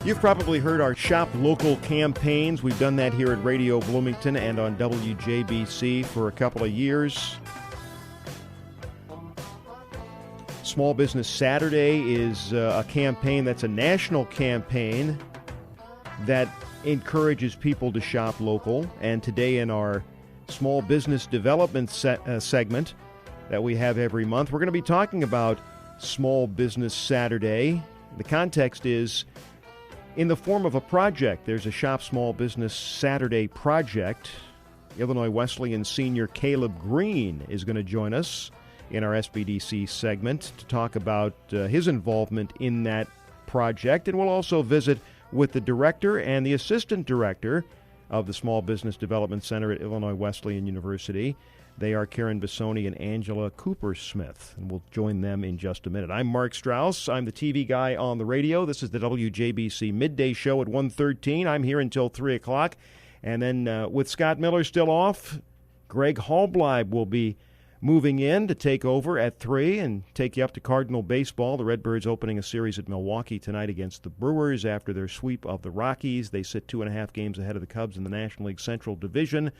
You've probably heard our Shop Local campaigns. We've done that here at Radio Bloomington and on WJBC for a couple of years. Small Business Saturday is a campaign that's a national campaign that encourages people to shop local. And today in our Small Business Development segment that we have every month, we're going to be talking about Small Business Saturday. The context is in the form of a project. There's a Shop Small Business Saturday project. Illinois Wesleyan senior Caleb Green is going to join us in our SBDC segment to talk about his involvement in that project. And we'll also visit with the director and the assistant director of the Small Business Development Center at Illinois Wesleyan University. They are Karen Bissoni and Angela Cooper-Smith, and we'll join them in just a minute. I'm Mark Strauss. I'm the TV guy on the radio. This is the WJBC Midday Show at 1:13. I'm here until 3 o'clock. And then with Scott Miller still off, Greg Hallbleib will be moving in to take over at 3 and take you up to Cardinal baseball. The Redbirds opening a series at Milwaukee tonight against the Brewers after their sweep of the Rockies. They sit 2.5 games ahead of the Cubs in the National League Central Division.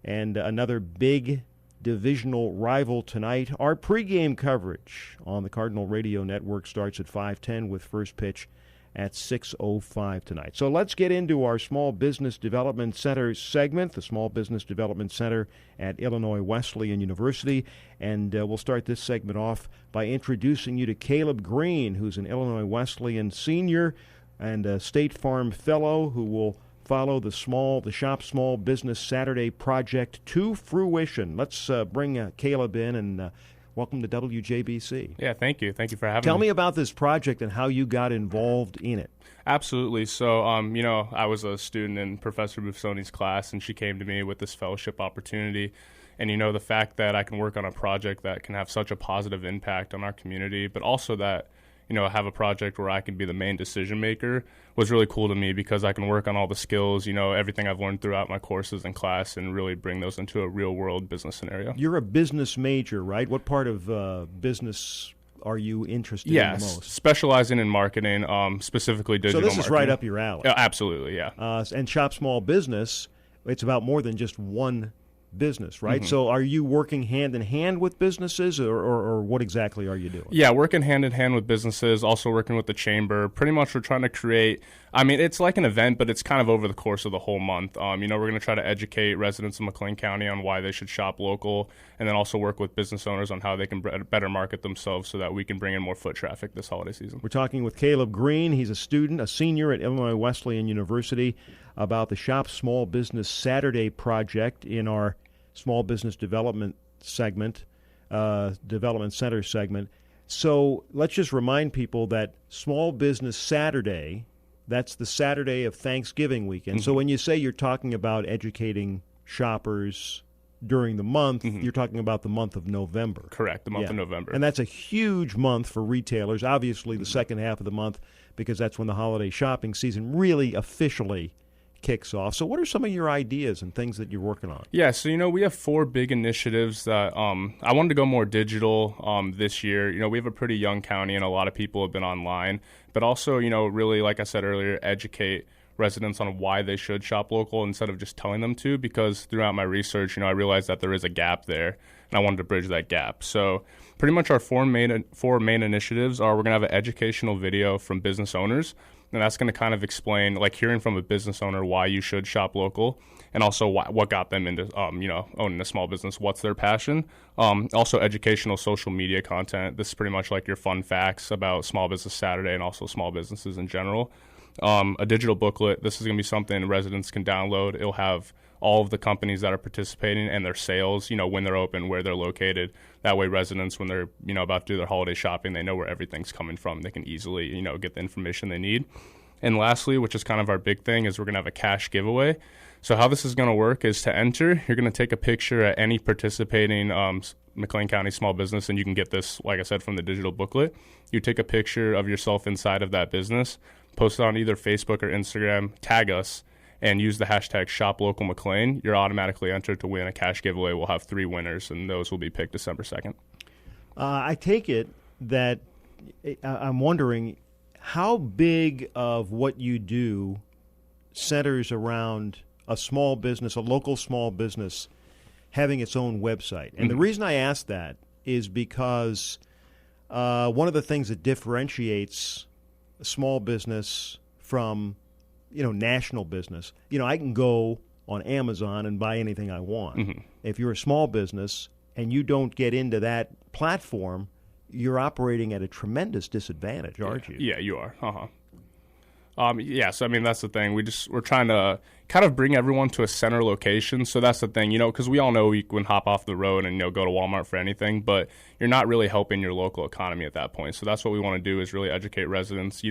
And another big divisional rival tonight. Our pregame coverage on the Cardinal Radio Network starts at 5:10 with first pitch at 6:05 tonight. So let's get into our Small Business Development Center segment, the Small Business Development Center at Illinois Wesleyan University. And we'll start this segment off by introducing you to Caleb Green, who's an Illinois Wesleyan senior and a State Farm fellow who will follow the Shop Small Business Saturday project to fruition. Let's bring Caleb in and welcome to WJBC. Yeah, thank you. Thank you for having me. Tell me about this project and how you got involved in it. Absolutely. So, I was a student in Professor Buffoni's class, and she came to me with this fellowship opportunity. And, the fact that I can work on a project that can have such a positive impact on our community, but also that have a project where I can be the main decision maker was really cool to me because I can work on all the skills, everything I've learned throughout my courses and class and really bring those into a real world business scenario. You're a business major, right? What part of business are you interested in the most? Yes, specializing in marketing, specifically digital marketing. So this is right up your alley. Yeah, absolutely, yeah. And Shop Small Business, it's about more than just one business, right? Mm-hmm. So are you working hand in hand with businesses or what exactly are you doing? Yeah, working hand in hand with businesses, also working with the chamber. Pretty much we're trying to create, it's like an event, but it's kind of over the course of the whole month. We're going to try to educate residents of McLean County on why they should shop local and then also work with business owners on how they can better market themselves so that we can bring in more foot traffic this holiday season. We're talking with Caleb Green. He's a senior at Illinois Wesleyan University, about the Shop Small Business Saturday project in our Small Business Development segment, Development Center segment. So let's just remind people that Small Business Saturday, that's the Saturday of Thanksgiving weekend. Mm-hmm. So when you say you're talking about educating shoppers during the month, mm-hmm. you're talking about the month of November. Correct, the month of November. And that's a huge month for retailers, obviously the second half of the month, because that's when the holiday shopping season really officially kicks off. So what are some of your ideas and things that you're working on? Yeah, so, we have 4 big initiatives that I wanted to go more digital this year. We have a pretty young county and a lot of people have been online, but also, really, like I said earlier, educate residents on why they should shop local instead of just telling them to, because throughout my research, I realized that there is a gap there and I wanted to bridge that gap. So pretty much our 4 main initiatives are we're going to have an educational video from business owners. And that's going to kind of explain, like hearing from a business owner why you should shop local and also what got them into, owning a small business, what's their passion. Also educational social media content. This is pretty much like your fun facts about Small Business Saturday and also small businesses in general. A digital booklet. This is going to be something residents can download. It'll have all of the companies that are participating and their sales, when they're open, where they're located. That way residents, when they're, about to do their holiday shopping, they know where everything's coming from. They can easily, get the information they need. And lastly, which is kind of our big thing, is we're going to have a cash giveaway. So how this is going to work is to enter, you're going to take a picture at any participating McLean County small business, and you can get this, like I said, from the digital booklet. You take a picture of yourself inside of that business, post it on either Facebook or Instagram, tag us, and use the hashtag ShopLocalMcLean, you're automatically entered to win a cash giveaway. We'll have 3 winners, and those will be picked December 2nd. I take it that I'm wondering, How big of what you do centers around a small business, a local small business, having its own website? And the reason I ask that is because one of the things that differentiates a small business from, national business, I can go on Amazon and buy anything I want. Mm-hmm. If you're a small business and you don't get into that platform, you're operating at a tremendous disadvantage, aren't you? Yeah, you are. So that's the thing. We're trying to kind of bring everyone to a center location. So that's the thing, because we all know we can hop off the road and go to Walmart for anything, but you're not really helping your local economy at that point. So that's what we want to do, is really educate residents.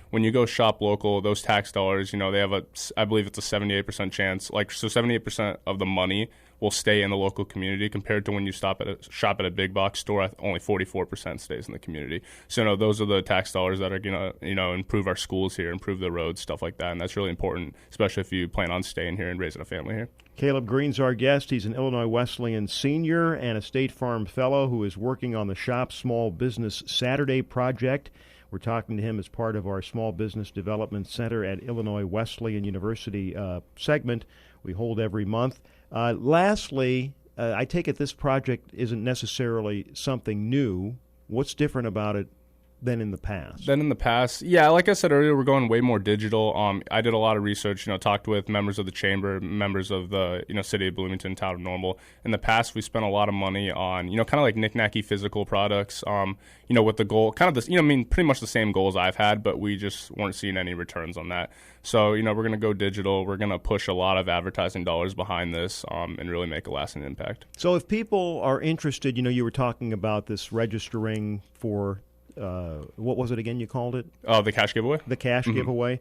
When you go shop local, those tax dollars, they have I believe it's a 78% chance. 78% of the money will stay in the local community, compared to when you shop at a big box store, only 44% stays in the community. So those are the tax dollars that are going to improve our schools here, improve the roads, stuff like that, and that's really important, especially if you plan on staying here and raising a family here. Caleb Green's our guest. He's an Illinois Wesleyan senior and a State Farm fellow who is working on the Shop Small Business Saturday project. We're talking to him as part of our Small Business Development Center at Illinois Wesleyan University segment we hold every month. Lastly, I take it this project isn't necessarily something new. What's different about it than in the past? Yeah, like I said earlier, we're going way more digital. I did a lot of research, talked with members of the chamber, members of the, city of Bloomington, town of Normal. In the past, we spent a lot of money on, kind of like knick-knacky physical products, with the goal, kind of this, pretty much the same goals I've had, but we just weren't seeing any returns on that. So, we're going to go digital. We're going to push a lot of advertising dollars behind this and really make a lasting impact. So if people are interested, you were talking about this registering for what was it again you called it? The cash giveaway? The cash giveaway.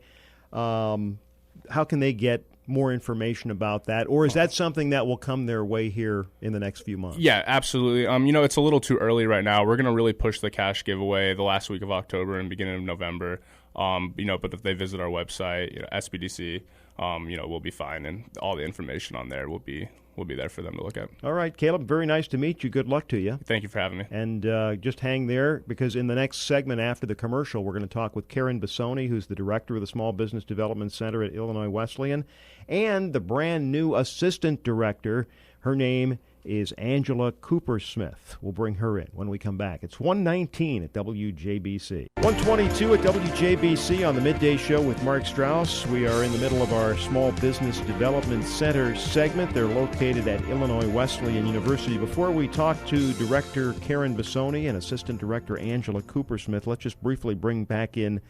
How can they get more information about that? Or is that something that will come their way here in the next few months? Yeah, absolutely. It's a little too early right now. We're going to really push the cash giveaway the last week of October and beginning of November. But if they visit our website, SBDC, we'll be fine. And all the information on there will be there for them to look at. All right, Caleb, very nice to meet you. Good luck to you. Thank you for having me. And just hang there, because in the next segment after the commercial, we're going to talk with Karen Bissoni, who's the director of the Small Business Development Center at Illinois Wesleyan, and the brand new assistant director. Her name is Angela Cooper-Smith. We'll bring her in when we come back. It's 1:19 at WJBC. 1:22 at WJBC on the Midday Show with Mark Strauss. We are in the middle of our Small Business Development Center segment. They're located at Illinois Wesleyan University. Before we talk to Director Karen Bissoni and Assistant Director Angela Cooper-Smith, let's just briefly bring back in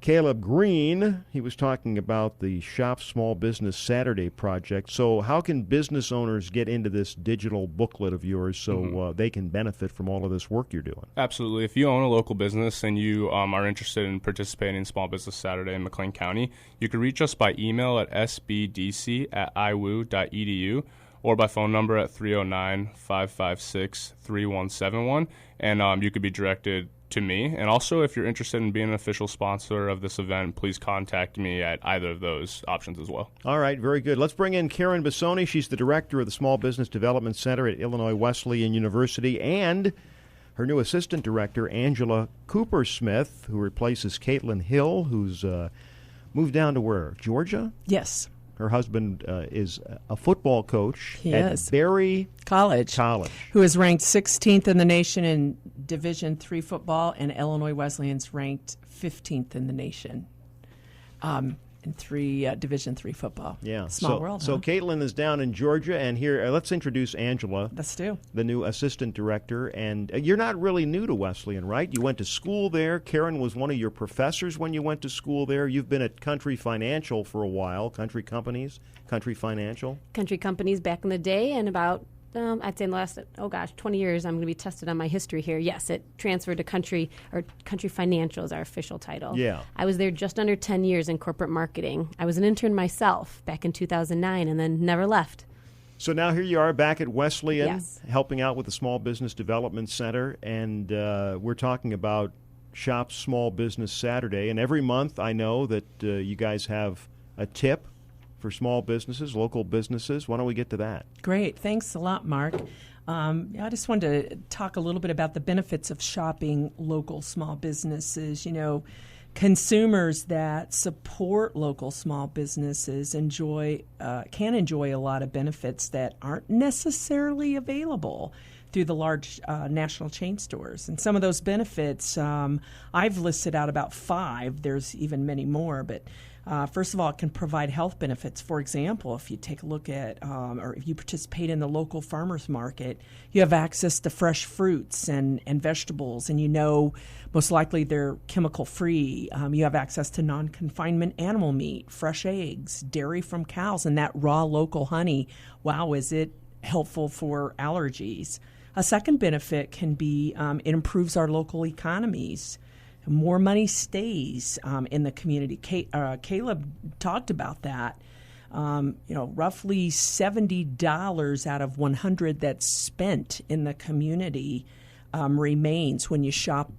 Caleb Green. He was talking about the Shop Small Business Saturday project. So how can business owners get into this digital booklet of yours so they can benefit from all of this work you're doing? Absolutely. If you own a local business and you are interested in participating in Small Business Saturday in McLean County, you can reach us by email at sbdc@iwu.edu or by phone number at 309-556-3171, and you could be directed to me. And also, if you're interested in being an official sponsor of this event, please contact me at either of those options as well. All right, very good. Let's bring in Karen Bissoni. She's the director of the Small Business Development Center at Illinois Wesleyan University, and her new assistant director, Angela Cooper-Smith, who replaces Caitlin Hill, who's moved down to where? Georgia? Yes. Her husband is a football coach at Berry College, who is ranked 16th in the nation in Division III football, and Illinois Wesleyan's ranked 15th in the nation in Division III football. Yeah, small world. So Caitlin is down in Georgia, and here let's introduce Angela. Let's do. The new assistant director, and you're not really new to Wesleyan, right? You went to school there. Karen was one of your professors when you went to school there. You've been at Country Financial for a while. Country Companies back in the day, and about I'd say in the last 20 years. I'm going to be tested on my history here. Yes, it transferred to Country Financial is our official title. Yeah, I was there just under 10 years in corporate marketing. I was an intern myself back in 2009, and then never left. So now here you are back at Wesleyan, yes, helping out with the Small Business Development Center, and we're talking about Shop Small Business Saturday. And every month I know that you guys have a tip for small businesses, local businesses. Why don't we get to that? Great. Thanks a lot, Mark. I just wanted to talk a little bit about the benefits of shopping local small businesses. consumers that support local small businesses can enjoy a lot of benefits that aren't necessarily available through the large national chain stores. And some of those benefits, I've listed out about 5. There's even many more, but first of all, it can provide health benefits. For example, if you take a look at, or if you participate in the local farmers market, you have access to fresh fruits and vegetables, and most likely they're chemical-free. You have access to non-confinement animal meat, fresh eggs, dairy from cows, and that raw local honey. Wow, is it helpful for allergies? A second benefit can be it improves our local economies. More money stays in the community. Caleb talked about that. Roughly $70 out of 100 that's spent in the community remains when you shop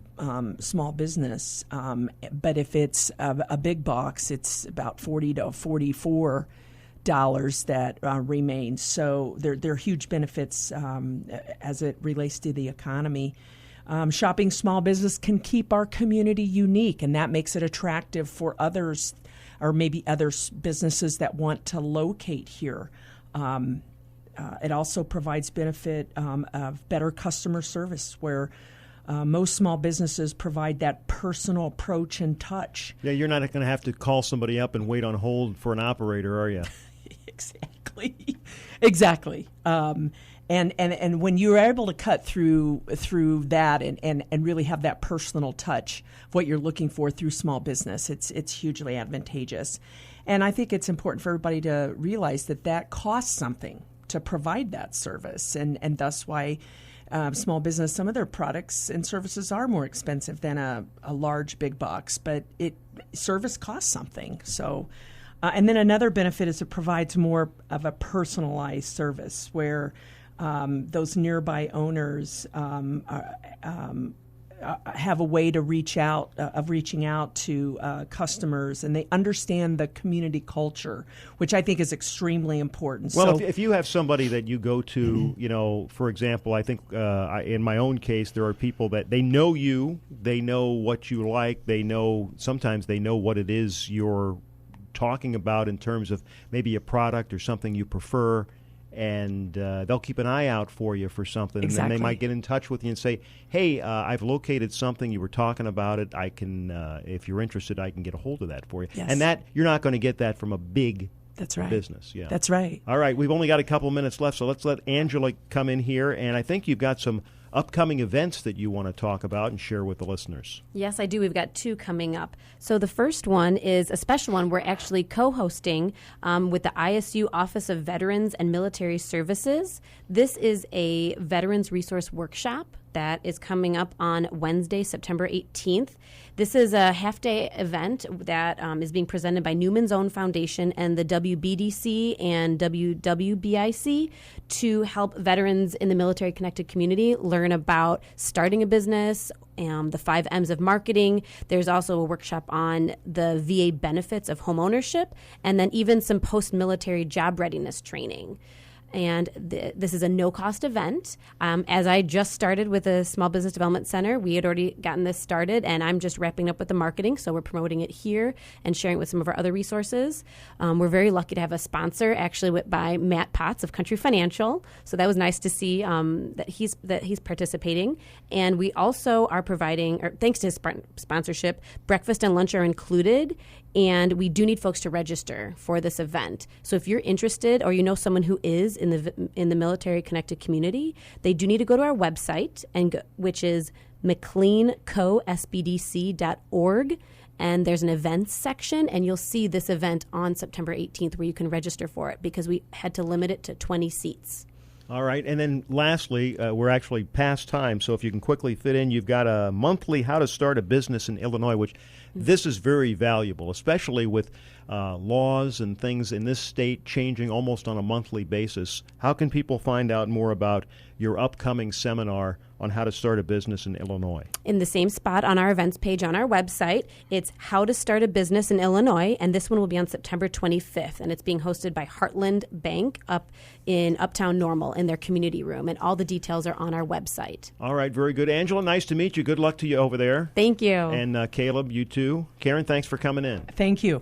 small business. But if it's a big box, it's about $40 to $44 that remains. So there are huge benefits as it relates to the economy. Shopping small business can keep our community unique, and that makes it attractive for others, or maybe other businesses that want to locate here. It also provides benefit of better customer service, where most small businesses provide that personal approach and touch. Yeah, you're not going to have to call somebody up and wait on hold for an operator, are you? Exactly. And when you're able to cut through that and really have that personal touch of what you're looking for through small business, it's hugely advantageous. And I think it's important for everybody to realize that costs something to provide that service, and thus why small business, some of their products and services are more expensive than a large big box, but service costs something. So. And then another benefit is it provides more of a personalized service where those nearby owners have a way to reaching out to customers, and they understand the community culture, which I think is extremely important. Well, if you have somebody that you go to, for example, I think in my own case, there are people that they know you, they know what you like, sometimes they know what it is you're talking about in terms of maybe a product or something you prefer, and they'll keep an eye out for you for something. Exactly. And then they might get in touch with you and say, hey, I've located something, you were talking about it, I can, if you're interested, I can get a hold of that for you. Yes. And that you're not going to get that from a big business. Yeah, that's right. All right, we've only got a couple minutes left, so let's let Angela come in here, and I think you've got some upcoming events that you want to talk about and share with the listeners. Yes, I do. We've got 2 coming up. So the first one is a special one. We're actually co-hosting with the ISU Office of Veterans and Military Services. This is a Veterans Resource Workshop that is coming up on Wednesday, September 18th. This is a half-day event that is being presented by Newman's Own Foundation and the WBDC and WWBIC to help veterans in the military-connected community learn about starting a business, the 5 M's of marketing. There's also a workshop on the VA benefits of home ownership, and then even some post-military job readiness training. And this is a no-cost event. As I just started with the Small Business Development Center, we had already gotten this started, and I'm just wrapping up with the marketing, so we're promoting it here and sharing it with some of our other resources. We're very lucky to have a sponsor, actually by Matt Potts of Country Financial, so that was nice to see that he's participating. And we also are providing, thanks to his sponsorship, breakfast and lunch are included, and we do need folks to register for this event. So if you're interested or you know someone who is in the military connected community, they do need to go to our website, which is mcleancosbdc.org, and there's an events section, and you'll see this event on September 18th where you can register for it because we had to limit it to 20 seats. All right, and then lastly, we're actually past time, so if you can quickly fit in, you've got a monthly How to Start a Business in Illinois, which this is very valuable, especially with laws and things in this state changing almost on a monthly basis. How can people find out more about your upcoming seminar on how to start a business in Illinois? In the same spot on our events page on our website. It's How to Start a Business in Illinois, and this one will be on September 25th, and it's being hosted by Heartland Bank up in Uptown Normal in their community room, and all the details are on our website. All right, very good. Angela, nice to meet you. Good luck to you over there. Thank you. And Caleb, you too. Karen, thanks for coming in. Thank you.